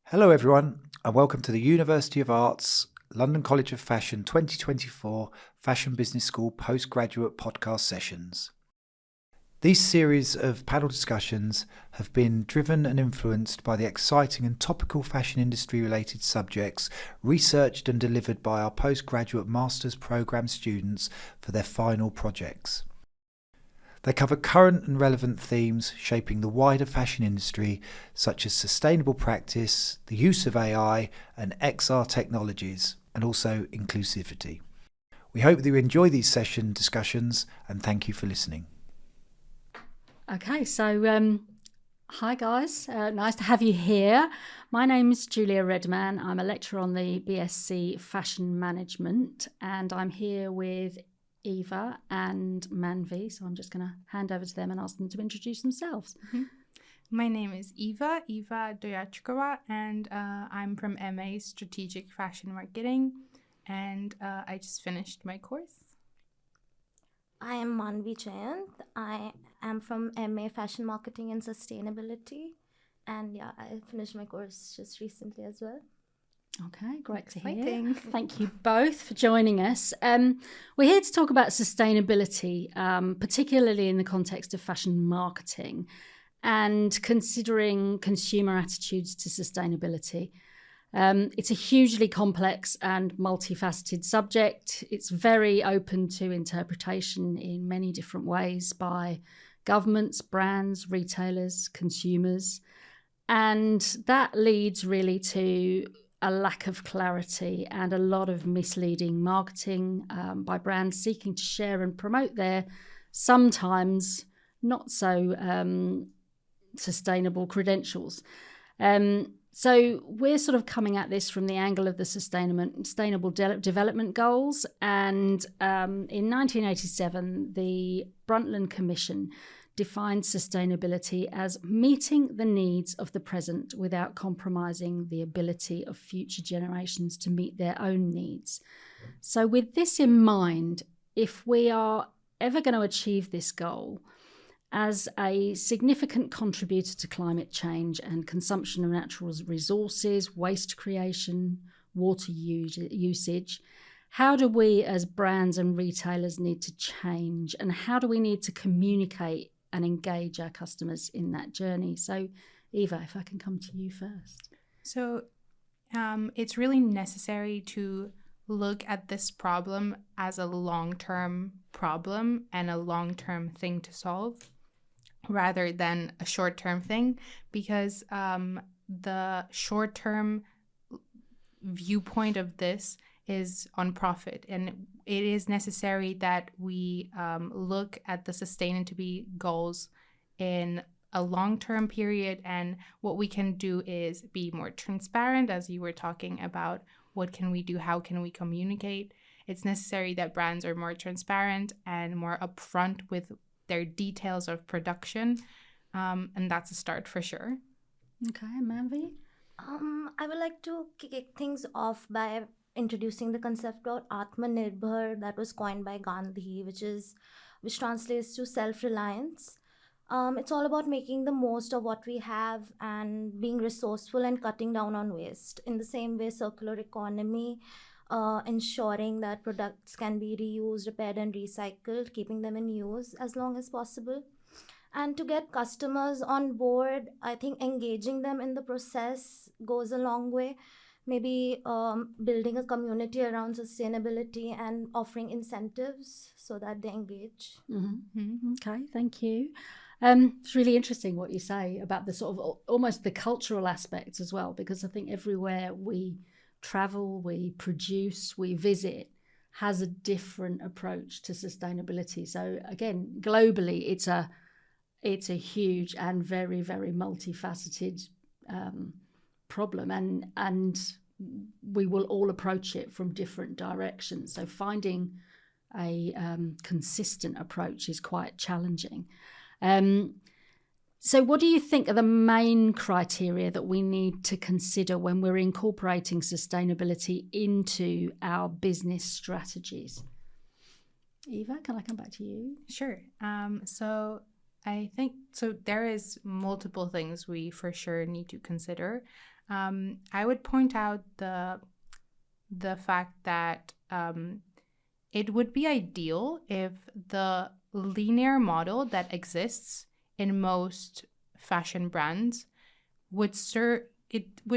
Hello everyone and welcome to the University of Arts London College of Fashion 2024 Fashion Business School Postgraduate podcast sessions. These series of panel discussions have been driven and influenced by the exciting and topical fashion industry related subjects researched and delivered by our postgraduate master's programme students for their final projects. They cover current and relevant themes shaping the wider fashion industry, such as sustainable practice, the use of AI and XR technologies, and also inclusivity. We hope that you enjoy these session discussions and thank you for listening. Okay, so hi guys, nice to have you here. My name is Julia Redman. I'm a lecturer on the BSc Fashion Management and I'm here with Eva and Manvi, so I'm just going to hand over to them and ask them to introduce themselves. Mm-hmm. My name is Eva Dojackova, and I'm from MA Strategic Fashion Marketing, and I just finished my course. I am Manvi Jainth. I am from MA Fashion Marketing and Sustainability, and I finished my course just recently as well. Okay, great to hear. Thank you both for joining us. We're here to talk about sustainability, particularly in the context of fashion marketing and considering consumer attitudes to sustainability. It's a hugely complex and multifaceted subject. It's very open to interpretation in many different ways by governments, brands, retailers, consumers. And that leads really to a lack of clarity and a lot of misleading marketing by brands seeking to share and promote their sometimes not so sustainable credentials. So we're sort of coming at this from the angle of the Sustainable Development Goals. And in 1987, the Brundtland Commission defined sustainability as meeting the needs of the present without compromising the ability of future generations to meet their own needs. So with this in mind, if we are ever going to achieve this goal, as a significant contributor to climate change and consumption of natural resources, waste creation, water usage, how do we as brands and retailers need to change, and how do we need to communicate and engage our customers in that journey? So, Eva, if I can come to you first. So it's really necessary to look at this problem as a long-term problem and a long-term thing to solve rather than a short-term thing, because the short-term viewpoint of this is on profit, and it is necessary that we look at the sustainability goals in a long-term period. And what we can do is be more transparent, as you were talking about. What can we do? How can we communicate? It's necessary that brands are more transparent and more upfront with their details of production, and that's a start for sure. Okay, Manvi? I would like to kick things off by introducing the concept of Atmanirbhar that was coined by Gandhi, which translates to self-reliance. It's all about making the most of what we have and being resourceful and cutting down on waste. In the same way, circular economy, ensuring that products can be reused, repaired and recycled, keeping them in use as long as possible. And to get customers on board, I think engaging them in the process goes a long way. Maybe building a community around sustainability and offering incentives so that they engage. Mm-hmm. Okay, thank you. It's really interesting what you say about the sort of almost the cultural aspects as well, because I think everywhere we travel, we produce, we visit has a different approach to sustainability. So again, globally, it's a huge and very, very multifaceted problem, and we will all approach it from different directions. So finding a consistent approach is quite challenging. So what do you think are the main criteria that we need to consider when we're incorporating sustainability into our business strategies? Eva, can I come back to you? Sure. So I think so. There is multiple things we for sure need to consider. I would point out the fact that it would be ideal if the linear model that exists in most fashion brands would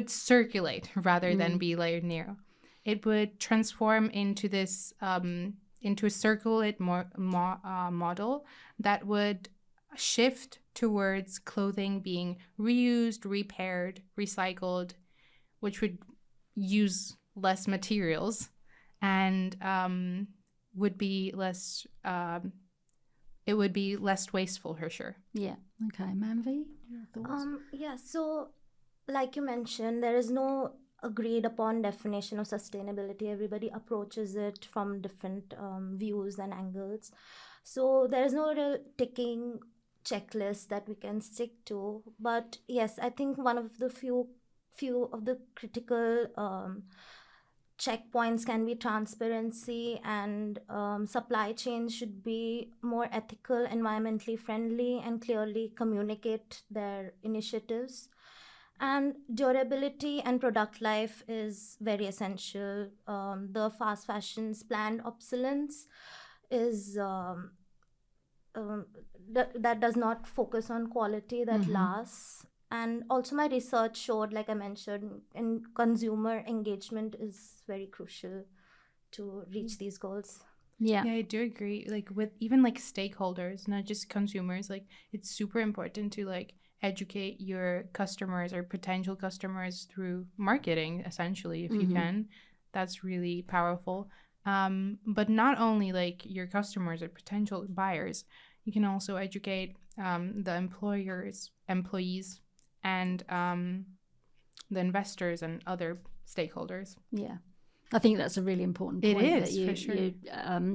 circulate rather than be linear. It would transform into this into a circulate model that would shift towards clothing being reused, repaired, recycled, which would use less materials and would be less it would be less wasteful for sure. Yeah. Okay, Manvi, your thoughts? Yeah, so like you mentioned, there is no agreed upon definition of sustainability. Everybody approaches it from different views and angles. So there is no real ticking checklist that we can stick to. But yes, I think one of the few of the critical checkpoints can be transparency, and supply chains should be more ethical, environmentally friendly, and clearly communicate their initiatives. And durability and product life is very essential. The fast fashion's planned obsolescence is that does not focus on quality that lasts. And also my research showed, like I mentioned, in consumer engagement is very crucial to reach these goals. Yeah, I do agree. Like with even like stakeholders, not just consumers, like it's super important to like educate your customers or potential customers through marketing, essentially, if you can. That's really powerful. But not only like your customers or potential buyers, you can also educate the employees, and the investors and other stakeholders. Yeah. I think that's a really important point. It is, that for sure.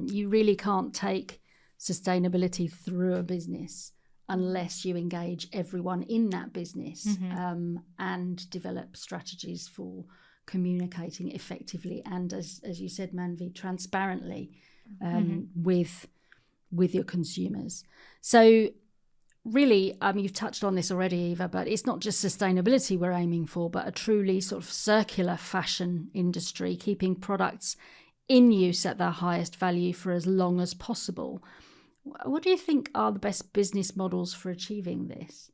You really can't take sustainability through a business unless you engage everyone in that business and develop strategies for communicating effectively and, as you said, Manvi, transparently with your consumers. So really, you've touched on this already, Eva, but it's not just sustainability we're aiming for, but a truly sort of circular fashion industry, keeping products in use at their highest value for as long as possible. What do you think are the best business models for achieving this?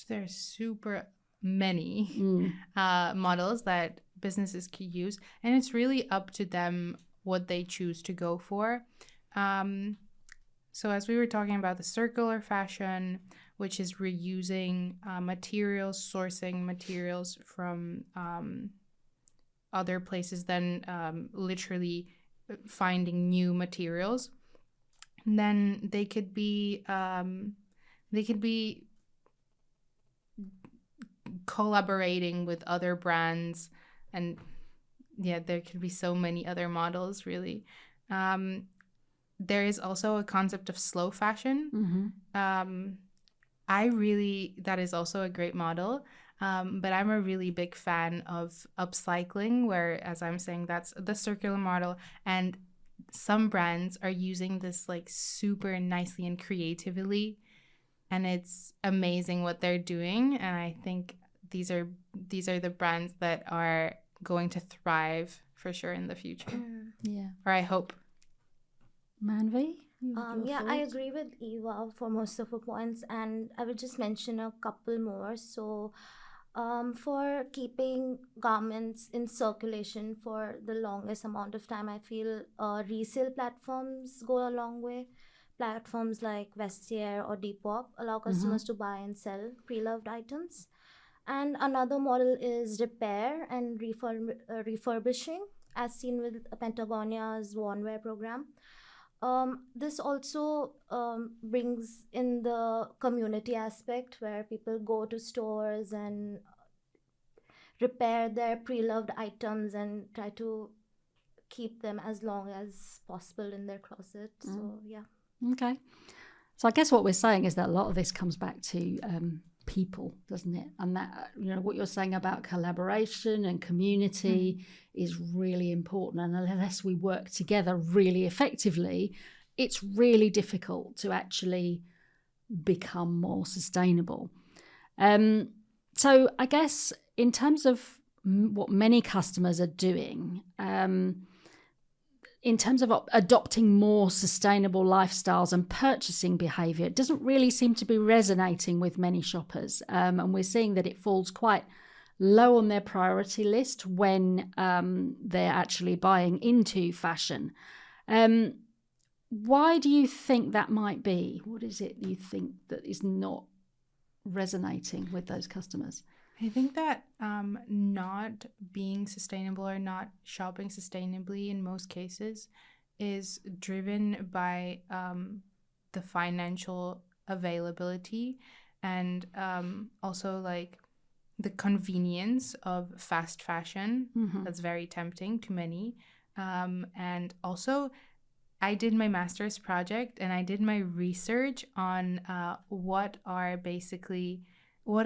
There's super many models that businesses can use, and it's really up to them what they choose to go for. So as we were talking about the circular fashion, which is reusing materials, sourcing materials from other places, then literally finding new materials. And then they could be collaborating with other brands, and there could be so many other models, really. There is also a concept of slow fashion. That is also a great model. But I'm a really big fan of upcycling, where, as I'm saying, that's the circular model. And some brands are using this like super nicely and creatively, and it's amazing what they're doing. And I think these are the brands that are going to thrive for sure in the future. Or I hope. Manvi? I agree with Eva for most of her points, and I would just mention a couple more. So for keeping garments in circulation for the longest amount of time, I feel resale platforms go a long way. Platforms like Vestiaire or Depop allow customers to buy and sell pre-loved items. And another model is repair and refurbishing, as seen with Patagonia's worn-wear program. This also brings in the community aspect, where people go to stores and repair their pre-loved items and try to keep them as long as possible in their closet. So Okay. So I guess what we're saying is that a lot of this comes back to people, doesn't it? And that, what you're saying about collaboration and community is really important. And unless we work together really effectively, it's really difficult to actually become more sustainable. So I guess in terms of what many customers are doing, in terms of adopting more sustainable lifestyles and purchasing behaviour, it doesn't really seem to be resonating with many shoppers. And we're seeing that it falls quite low on their priority list when they're actually buying into fashion. Why do you think that might be? What is it you think that is not resonating with those customers? I think that not being sustainable or not shopping sustainably in most cases is driven by the financial availability and also like the convenience of fast fashion. That's very tempting to many. And also, I did my master's project and I did my research on what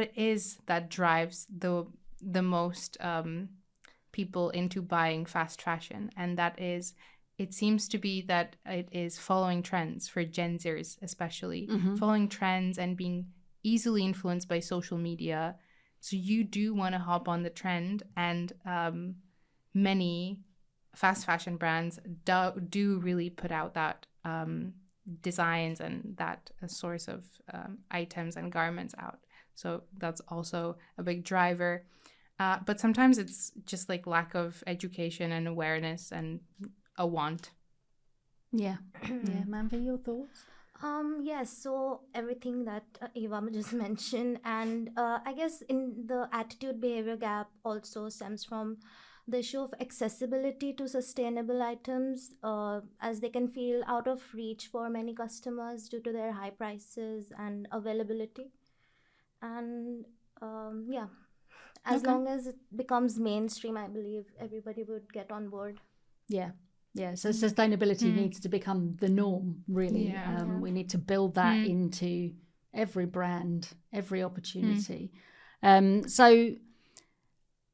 it is that drives the most people into buying fast fashion. And that is, it seems to be that it is following trends for Gen Zers especially, following trends and being easily influenced by social media. So you do want to hop on the trend, and many fast fashion brands do really put out that designs and that source of items and garments out. So that's also a big driver. But sometimes it's just like lack of education and awareness and a want. Yeah. Yeah. Manvi, your thoughts? Yes, so everything that Eva just mentioned, and I guess in the attitude behavior gap also stems from the issue of accessibility to sustainable items, as they can feel out of reach for many customers due to their high prices and availability. And as long as it becomes mainstream, I believe everybody would get on board. Yeah. Yeah, so sustainability needs to become the norm, really. Yeah. We need to build that into every brand, every opportunity. So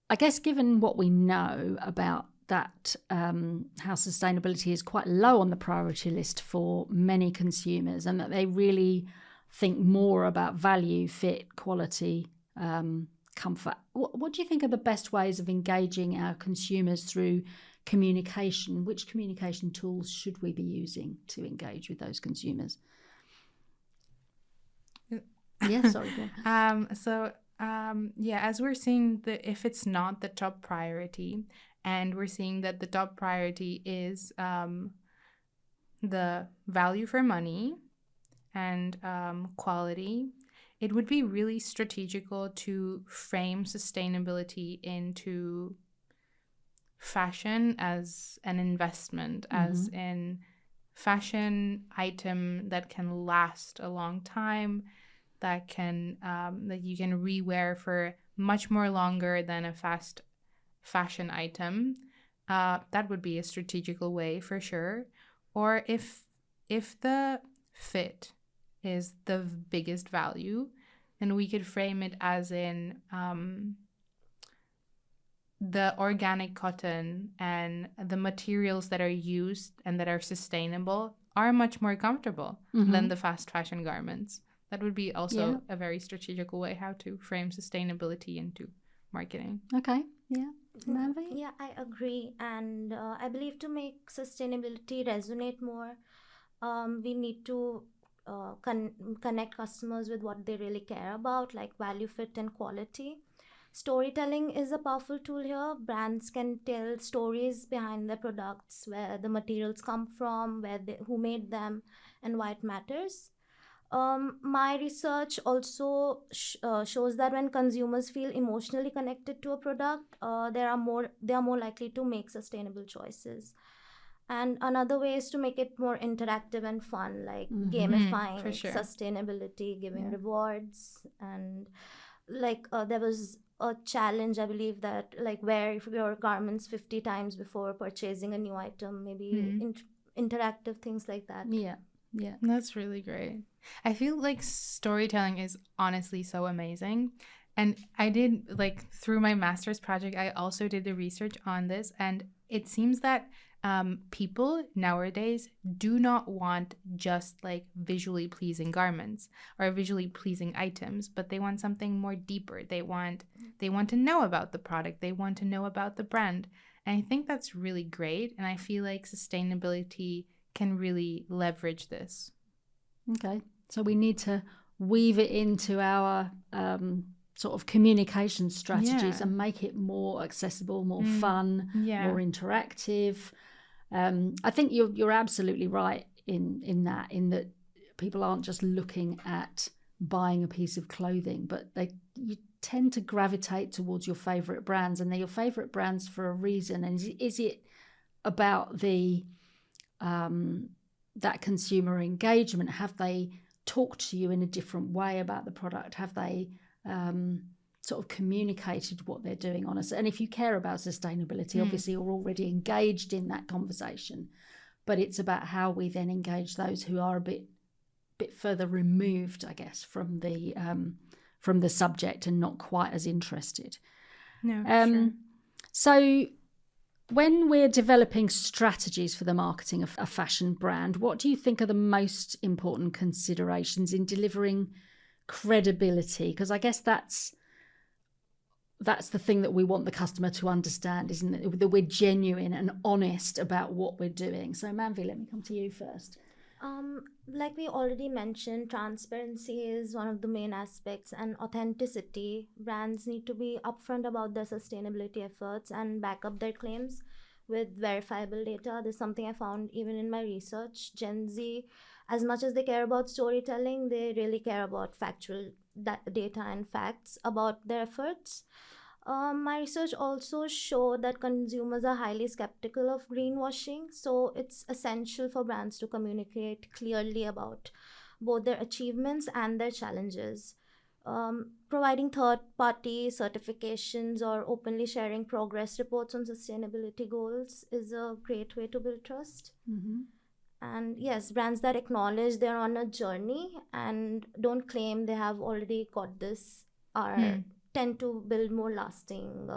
I guess given what we know about that, how sustainability is quite low on the priority list for many consumers, and that they really think more about value, fit, quality, comfort. What do you think are the best ways of engaging our consumers through communication? Which communication tools should we be using to engage with those consumers? Yeah, sorry. As we're seeing, if it's not the top priority, and we're seeing that the top priority is the value for money and quality, it would be really strategical to frame sustainability into fashion as an investment, as in fashion item that can last a long time, that you can rewear for much more longer than a fast fashion item. That would be a strategical way for sure. Or if the fit is the biggest value, then we could frame it as in the organic cotton and the materials that are used and that are sustainable are much more comfortable than the fast fashion garments. That would be also a very strategical way how to frame sustainability into marketing. Okay, yeah. Manvi? Yeah, I agree. And I believe to make sustainability resonate more, we need to connect customers with what they really care about, like value, fit, and quality. Storytelling is a powerful tool here. Brands can tell stories behind their products, where the materials come from, who made them, and why it matters. My research also shows that when consumers feel emotionally connected to a product, they are more likely to make sustainable choices. And another way is to make it more interactive and fun, like gamifying sustainability, giving rewards, and like there was a challenge, I believe, that like wear your garments 50 times before purchasing a new item, maybe interactive things like that. Yeah. That's really great. I feel like storytelling is honestly so amazing. And I did, like, through my master's project, I also did the research on this. And it seems that People nowadays do not want just like visually pleasing garments or visually pleasing items, but they want something more deeper. They want to know about the product. They want to know about the brand. And I think that's really great. And I feel like sustainability can really leverage this. Okay. So we need to weave it into our sort of communication strategies and make it more accessible, more fun, more interactive. I think you're absolutely right in that people aren't just looking at buying a piece of clothing, but you tend to gravitate towards your favorite brands, and they're your favorite brands for a reason. And is it about the that consumer engagement? Have they talked to you in a different way about the product? Have they sort of communicated what they're doing on us? And if you care about sustainability, obviously you're already engaged in that conversation, but it's about how we then engage those who are a bit further removed, I guess, from the subject and not quite as interested. No, sure. So when we're developing strategies for the marketing of a fashion brand, what do you think are the most important considerations in delivering credibility? Because I guess that's the thing that we want the customer to understand, isn't it? That we're genuine and honest about what we're doing. So Manvi, let me come to you first. Like we already mentioned, transparency is one of the main aspects, and authenticity. Brands need to be upfront about their sustainability efforts and back up their claims with verifiable data. This is something I found even in my research. Gen Z, as much as they care about storytelling, they really care about factual data and facts about their efforts. My research also showed that consumers are highly skeptical of greenwashing, so it's essential for brands to communicate clearly about both their achievements and their challenges. Providing third-party certifications or openly sharing progress reports on sustainability goals is a great way to build trust. Mm-hmm. And yes, brands that acknowledge they're on a journey and don't claim they have already got this tend to build more lasting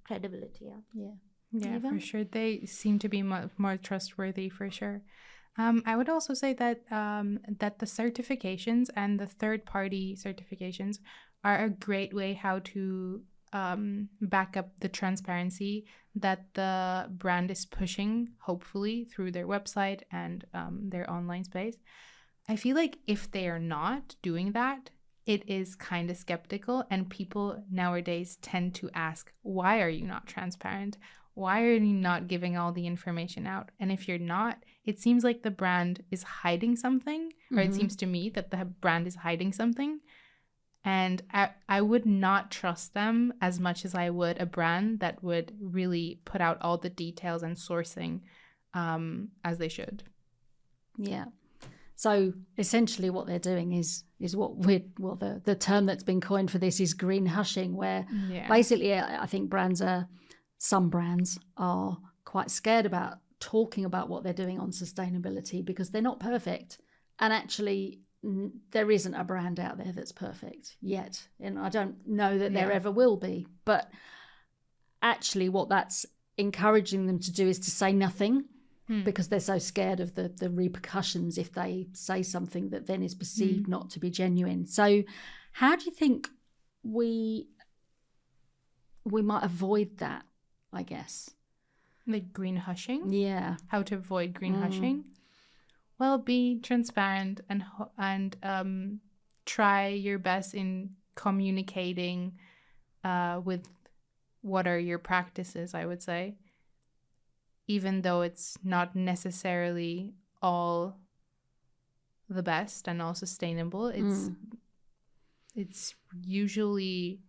credibility. Yeah, Eva? for sure. They seem to be more trustworthy, for sure. I would also say that that the certifications and the third-party certifications are a great way how to back up the transparency that the brand is pushing, hopefully, through their website and their online space. I feel like if they are not doing that, it is kind of skeptical, and people nowadays tend to ask, why are you not transparent? Why are you not giving all the information out? And if you're not, it seems like the brand is hiding something, or it seems to me that the brand is hiding something. And I would not trust them as much as I would a brand that would really put out all the details and sourcing as they should. Yeah. So essentially what they're doing is the term that's been coined for this is green hushing, where basically I think some brands are quite scared about talking about what they're doing on sustainability because they're not perfect. And actually there isn't a brand out there that's perfect yet. And I don't know that there ever will be. But actually what that's encouraging them to do is to say nothing, because they're so scared of the repercussions if they say something that then is perceived not to be genuine. So how do you think we might avoid that, I guess? Like green hushing? Yeah. How to avoid green hushing? Well, be transparent and try your best in communicating with what are your practices, I would say. Even though it's not necessarily all the best and all sustainable, it's usually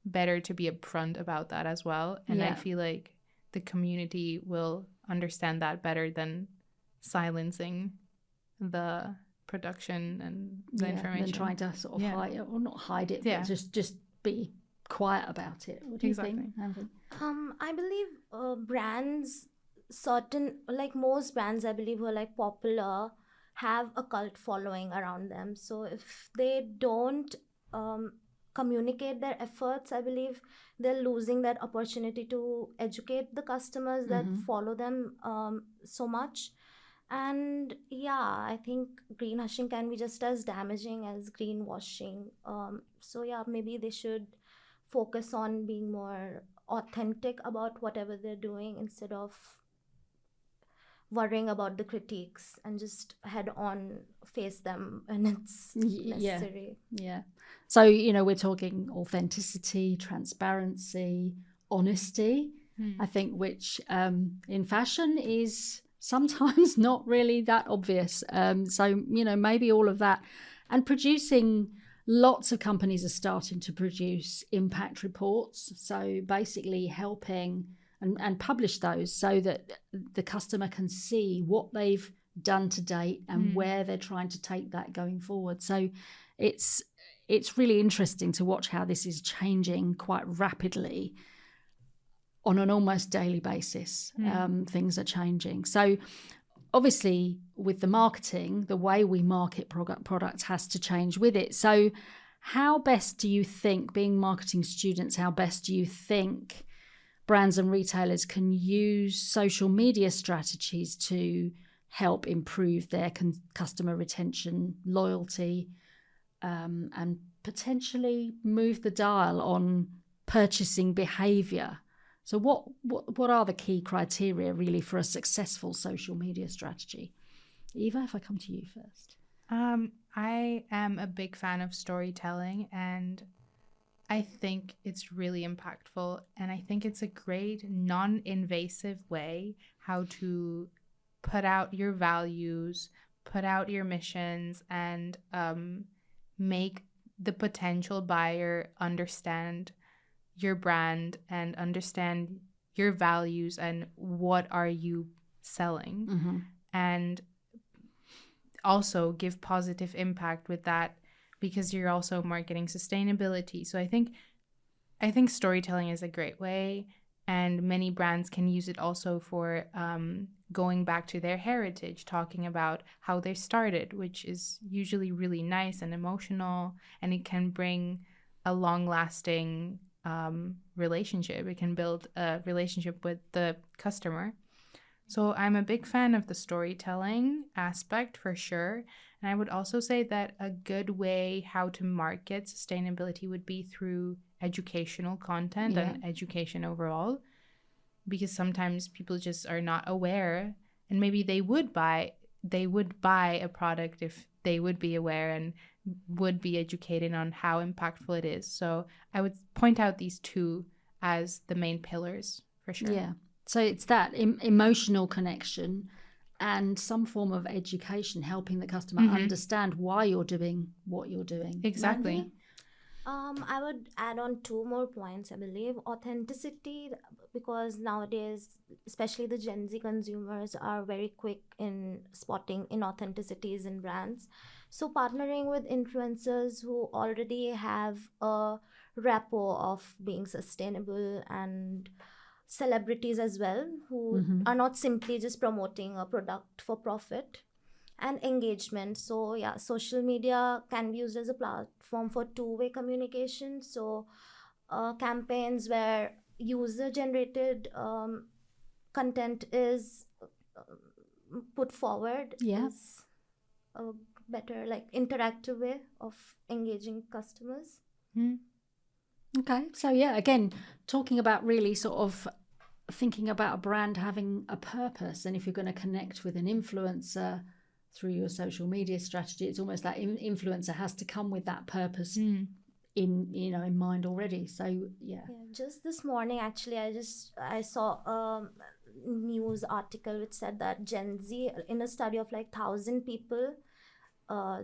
better to be upfront about that as well. And I feel like the community will understand that better than silencing the production and the information. And trying to sort of hide it, or not hide it, but just be quiet about it. What do you think, Manvi? I believe brands, most brands I believe who are like popular have a cult following around them. So if they don't communicate their efforts, I believe they're losing that opportunity to educate the customers that follow them so much. And yeah, I think greenwashing can be just as damaging as greenwashing. So yeah, maybe they should focus on being more authentic about whatever they're doing instead of worrying about the critiques, and just head on face them when it's necessary. Yeah. So, you know, we're talking authenticity, transparency, honesty, I think, which in fashion is sometimes not really that obvious. So, you know, maybe all of that. And producing, lots of companies are starting to produce impact reports. So basically helping and publish those so that the customer can see what they've done to date and where they're trying to take that going forward. So it's really interesting to watch how this is changing quite rapidly on an almost daily basis. Things are changing. So obviously with the marketing, the way we market products has to change with it. So how best do you think, being marketing students, how best do you think brands and retailers can use social media strategies to help improve their customer retention, loyalty, and potentially move the dial on purchasing behavior? So what are the key criteria really for a successful social media strategy? Eva, if I come to you first. I am a big fan of storytelling, and I think it's really impactful, and I think it's a great non-invasive way how to put out your values, put out your missions, and make the potential buyer understand your brand and understand your values and what are you selling, and also give positive impact with that, because you're also marketing sustainability. So I think storytelling is a great way, and many brands can use it also for going back to their heritage, talking about how they started, which is usually really nice and emotional, and it can bring a long-lasting relationship. It can build a relationship with the customer. So I'm a big fan of the storytelling aspect for sure. And I would also say that a good way how to market sustainability would be through educational content and education overall, because sometimes people just are not aware, and maybe they would buy a product if they would be aware and would be educated on how impactful it is. So I would point out these two as the main pillars for sure. Yeah. So it's that emotional connection and some form of education, helping the customer understand why you're doing what you're doing. Exactly. Manvi? I would add on 2 more points, I believe. Authenticity, because nowadays, especially the Gen Z consumers are very quick in spotting inauthenticities in brands. So partnering with influencers who already have a rapport of being sustainable, and celebrities as well, who are not simply just promoting a product for profit, and engagement. So yeah, social media can be used as a platform for two-way communication. So campaigns where user generated content is put forward is a better, like, interactive way of engaging customers. Okay, so yeah, again, talking about really sort of thinking about a brand having a purpose, and if you're going to connect with an influencer through your social media strategy, it's almost like influencer has to come with that purpose in mind already. So yeah, just this morning actually I saw a news article which said that Gen Z, in a study of like 1,000 people,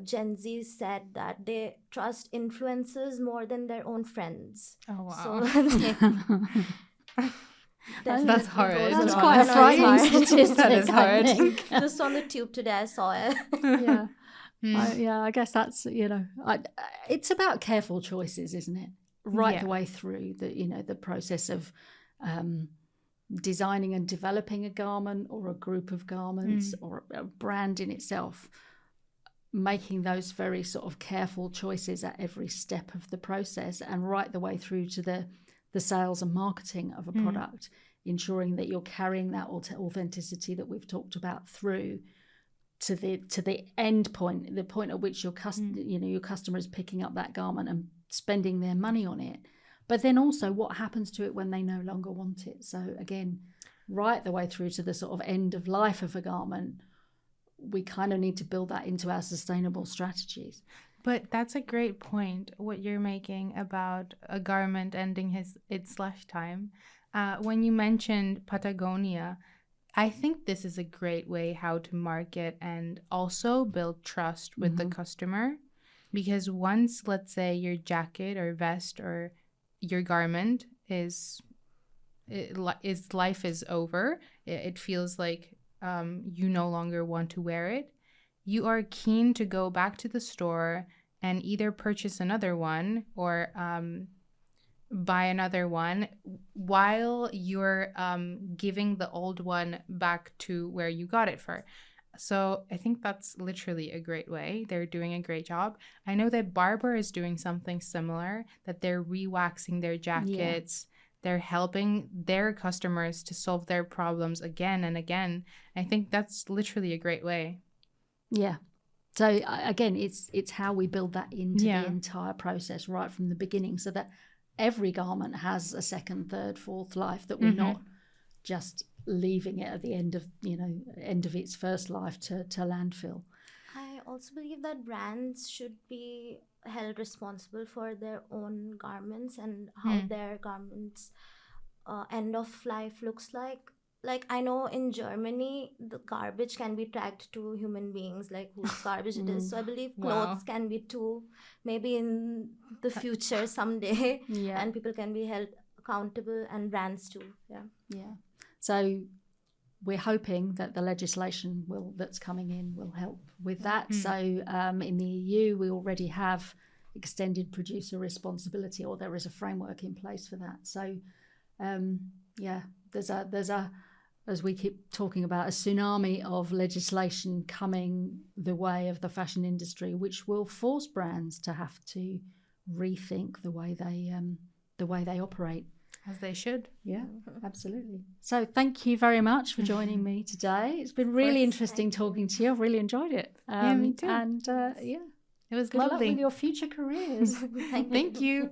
Gen Z said that they trust influencers more than their own friends. Oh wow. So that's hard. That's quite a frightening statistic. That is hard. I think. Just on the tube today I saw it. Yeah. I guess that's, it's about careful choices, isn't it? Right the way through the process of designing and developing a garment or a group of garments or a brand in itself. making those very sort of careful choices at every step of the process, and right the way through to the sales and marketing of a product, ensuring that you're carrying that authenticity that we've talked about through to the end point, the point at which your customer is picking up that garment and spending their money on it. But then also what happens to it when they no longer want it. So again, right the way through to the sort of end of life of a garment, we kind of need to build that into our sustainable strategies. But that's a great point, what you're making about a garment ending its lifetime. When you mentioned Patagonia, I think this is a great way how to market and also build trust with the customer. Because once, let's say, your jacket or vest or your garment its life is over, it feels like you no longer want to wear it, you are keen to go back to the store and either purchase another one or buy another one while you're giving the old one back to where you got it for. So I think that's literally a great way. They're doing a great job. I know that Barbour is doing something similar, that they're re-waxing their jackets. Yeah. They're helping their customers to solve their problems again and again. I think that's literally a great way. Yeah. So again, it's how we build that into the entire process right from the beginning, so that every garment has a second, third, fourth life, that we're not just leaving it at the end of its first life to landfill. I also believe that brands should be held responsible for their own garments and how their garments end of life looks like. Like, I know in Germany, the garbage can be tagged to human beings, like whose garbage it is. So I believe clothes can be too, maybe in the future someday, and people can be held accountable, and brands too. Yeah. So we're hoping that the legislation that's coming in will help with that. So in the EU, we already have extended producer responsibility, or there is a framework in place for that. So there's a as we keep talking about, a tsunami of legislation coming the way of the fashion industry, which will force brands to have to rethink the way they operate. As they should. Yeah, absolutely. So thank you very much for joining me today. It's been really interesting talking to you. I've really enjoyed it. Yeah, me too. And it was good lovely. luck with your future careers. Thank you.